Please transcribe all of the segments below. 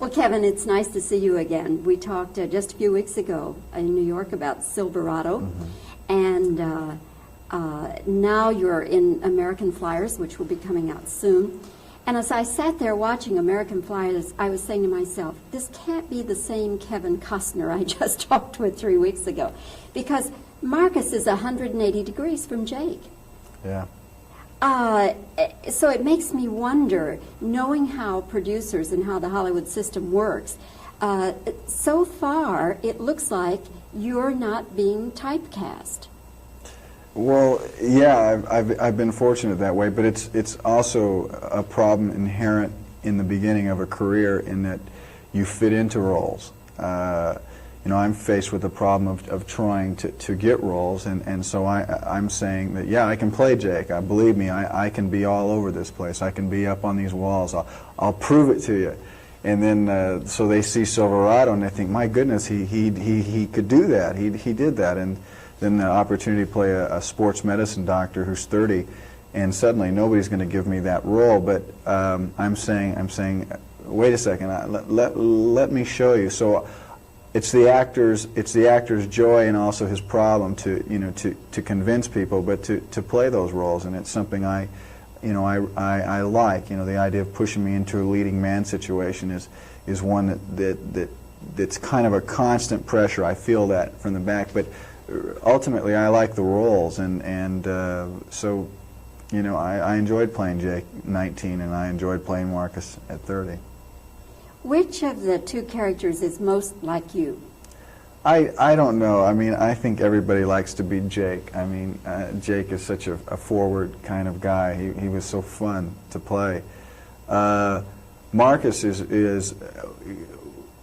Well, Kevin, it's nice to see you again. We talked just a few weeks ago in New York about Silverado, and now you're in American Flyers, which will be coming out soon. And as I sat there watching American Flyers, I was saying to myself, this can't be the same Kevin Costner I just talked with 3 weeks ago, because Marcus is 180 degrees from Jake. Yeah. So it makes me wonder, knowing how producers and how the Hollywood system works, so far it looks like you're not being typecast. Well, yeah, I've been fortunate that way, but it's also a problem inherent in the beginning of a career in that you fit into roles. You know, I'm faced with the problem of trying to get roles, and so I'm saying that, yeah, I can play Jake. Believe me, I can be all over this place. I can be up on these walls. I'll prove it to you. And then, so they see Silverado, and they think, my goodness, he could do that. He did that. And then the opportunity to play a sports medicine doctor who's 30, and suddenly nobody's going to give me that role. But I'm saying, wait a second, let me show you. So it's the actor's joy and also his problem to convince people, but to play those roles, and it's something I like. You know, the idea of pushing me into a leading man situation is one that's kind of a constant pressure. I feel that from the back, but ultimately I like the roles, and so you know, I enjoyed playing Jake 19, and I enjoyed playing Marcus at 30. Which of the two characters is most like you? I don't know. I mean, I think everybody likes to be Jake. I mean, Jake is such a forward kind of guy. He was so fun to play. Marcus is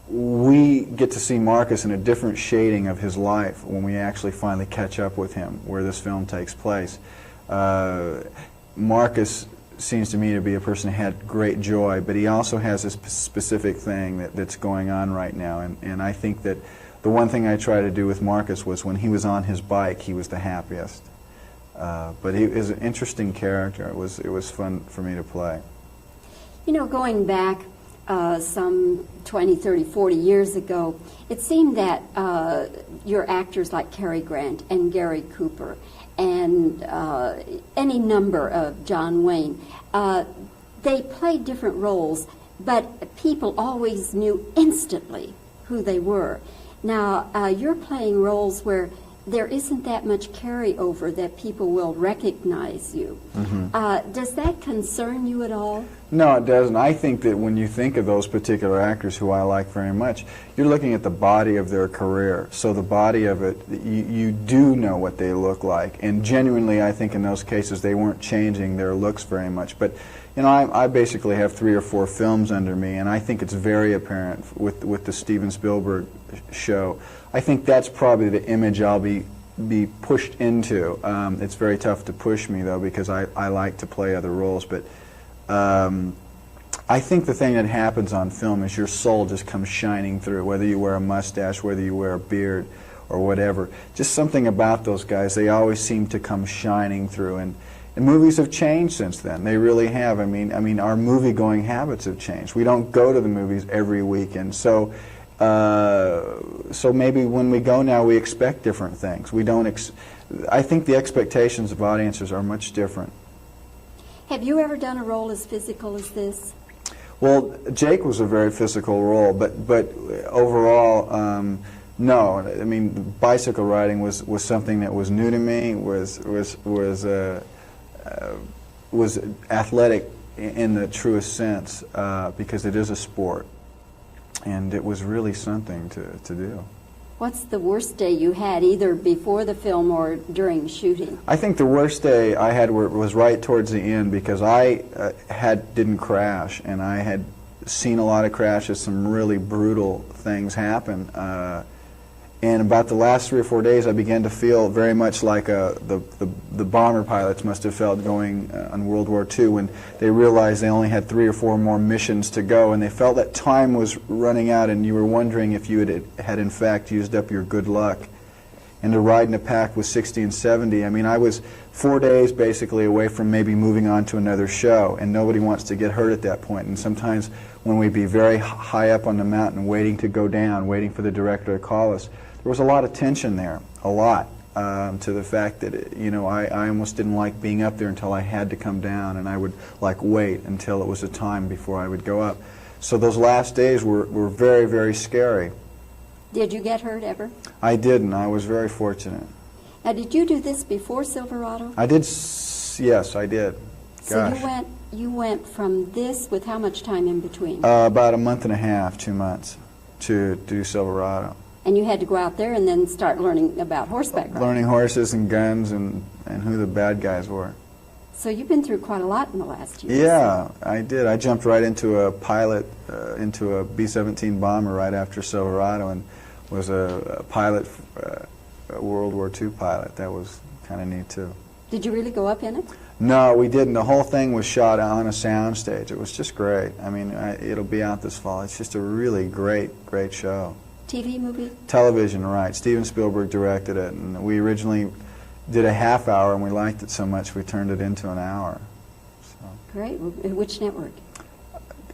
we get to see Marcus in a different shading of his life when we actually finally catch up with him, where this film takes place. Marcus seems to me to be a person who had great joy, but he also has this specific thing that's going on right now, and I think that the one thing I tried to do with Marcus was when he was on his bike, he was the happiest. But he is an interesting character. It was fun for me to play. You know, going back some 20, 30, 40 years ago, it seemed that your actors like Cary Grant and Gary Cooper and any number of John Wayne, they played different roles, but people always knew instantly who they were. Now, you're playing roles where there isn't that much carryover that people will recognize you. Does that concern you at all? No, it doesn't. I think that when you think of those particular actors who I like very much, you're looking at the body of their career. So the body of it, you do know what they look like. And genuinely, I think in those cases, they weren't changing their looks very much. But, you know, I basically have 3 or 4 films under me, and I think it's very apparent with the Steven Spielberg show. I think that's probably the image I'll be pushed into. It's very tough to push me, though, because I like to play other roles. But I think the thing that happens on film is your soul just comes shining through, whether you wear a mustache, whether you wear a beard, or whatever. Just something about those guys, they always seem to come shining through. And movies have changed since then. They really have. I mean, our movie-going habits have changed. We don't go to the movies every weekend. So maybe when we go now, we expect different things. We don't. I think the expectations of audiences are much different. Have you ever done a role as physical as this? Well, Jake was a very physical role, but overall, no. I mean, bicycle riding was something that was new to me. Was athletic in the truest sense, because it is a sport, and it was really something to do. What's the worst day you had, either before the film or during shooting? I think the worst day I had was right towards the end, because I didn't crash, and I had seen a lot of crashes, some really brutal things happen. And about the last 3 or 4 days, I began to feel very much like the bomber pilots must have felt going on World War II when they realized they only had 3 or 4 more missions to go, and they felt that time was running out, and you were wondering if you had in fact used up your good luck. And to ride in a pack with 60 and 70, I mean, I was 4 days basically away from maybe moving on to another show, and nobody wants to get hurt at that point. And sometimes when we'd be very high up on the mountain waiting to go down, waiting for the director to call us. There was a lot of tension there, a lot, to the fact that, you know, I almost didn't like being up there until I had to come down, and I would like wait until it was a time before I would go up. So those last days were very, very scary. Did you get hurt ever? I didn't. I was very fortunate. Now, did you do this before Silverado? I did, yes, I did. So Gosh. you went from this with how much time in between? About a month and a half, 2 months, to do Silverado. And you had to go out there and then start learning about horseback riding. Learning horses and guns and who the bad guys were. So you've been through quite a lot in the last year. Yeah, I did. I jumped right into a pilot, into a B-17 bomber right after Silverado, and was a pilot, a World War II pilot. That was kind of neat too. Did you really go up in it? No, we didn't. The whole thing was shot on a sound stage. It was just great. I mean, it'll be out this fall. It's just a really great show. TV movie? Television, right. Steven Spielberg directed it, and we originally did a half hour, and we liked it so much we turned it into an hour. So. Great. Which network?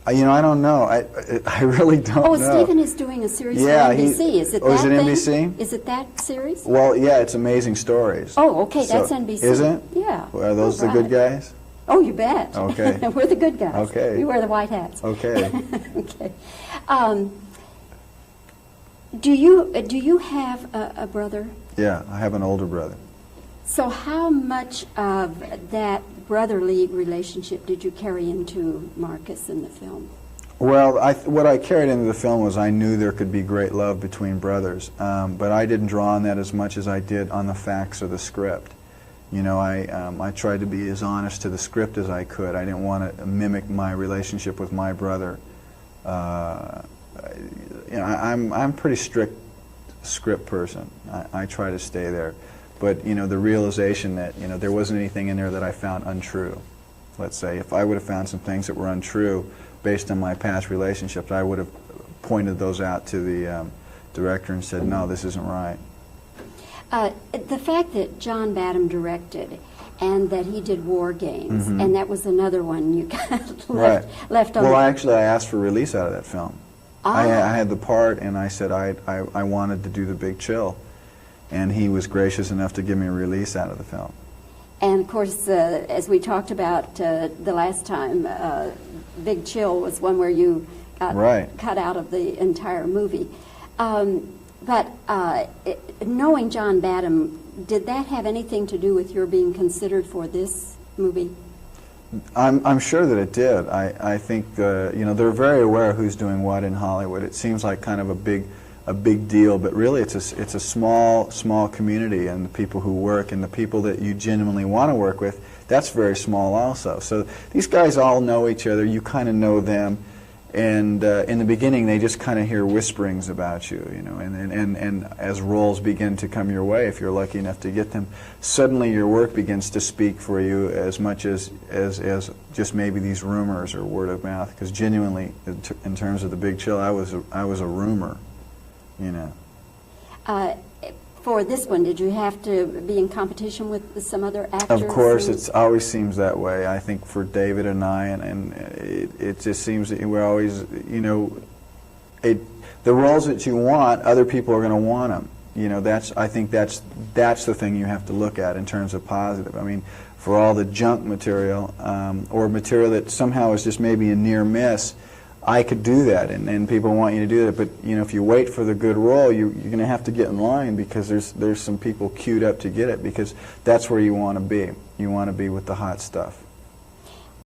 You know, I don't know. I really don't know. Oh, Steven is doing a series for NBC. Is it that is it thing? NBC? Is it that series? Well, yeah, it's Amazing Stories. Oh, okay, that's So, NBC. Is it? Yeah. Well, are those the All good right. guys? Oh, you bet. Okay. We're the good guys. Okay. We wear the white hats. Okay. Okay. Do you have a brother? Yeah, I have an older brother. So how much of that brotherly relationship did you carry into Marcus in the film? Well, what I carried into the film was I knew there could be great love between brothers, but I didn't draw on that as much as I did on the facts of the script. You know, I tried to be as honest to the script as I could. I didn't want to mimic my relationship with my brother. You know, I'm a pretty strict script person. I try to stay there. But, you know, the realization that, you know, there wasn't anything in there that I found untrue. Let's say, if I would have found some things that were untrue based on my past relationships, I would have pointed those out to the director and said, no, this isn't right. The fact that John Badham directed and that he did War Games, and that was another one you got left on. Well, I asked for release out of that film. Ah. I had the part, and I said I wanted to do The Big Chill, and he was gracious enough to give me a release out of the film. And of course, as we talked about the last time, Big Chill was one where you got cut out of the entire movie. But knowing John Badham, did that have anything to do with your being considered for this movie? I'm sure that it did. I think you know, they're very aware of who's doing what in Hollywood. It seems like kind of a big deal, but really it's a small community, and the people who work and the people that you genuinely want to work with, that's very small also. So these guys all know each other. You kind of know them. And in the beginning, they just kind of hear whisperings about you, you know, and as roles begin to come your way, if you're lucky enough to get them, suddenly your work begins to speak for you as much as just maybe these rumors or word of mouth. Because genuinely, in terms of The Big Chill, I was a rumor, you know. For this one, did you have to be in competition with some other actors? Of course, it always seems that way. I think for David and I, and it just seems that we're always, you know, the roles that you want, other people are going to want them. You know, I think that's the thing you have to look at in terms of positive. I mean, for all the junk material, or material that somehow is just maybe a near miss, I could do that, and people want you to do that. But you know, if you wait for the good role, you're going to have to get in line, because there's some people queued up to get it, because that's where you want to be. You want to be with the hot stuff.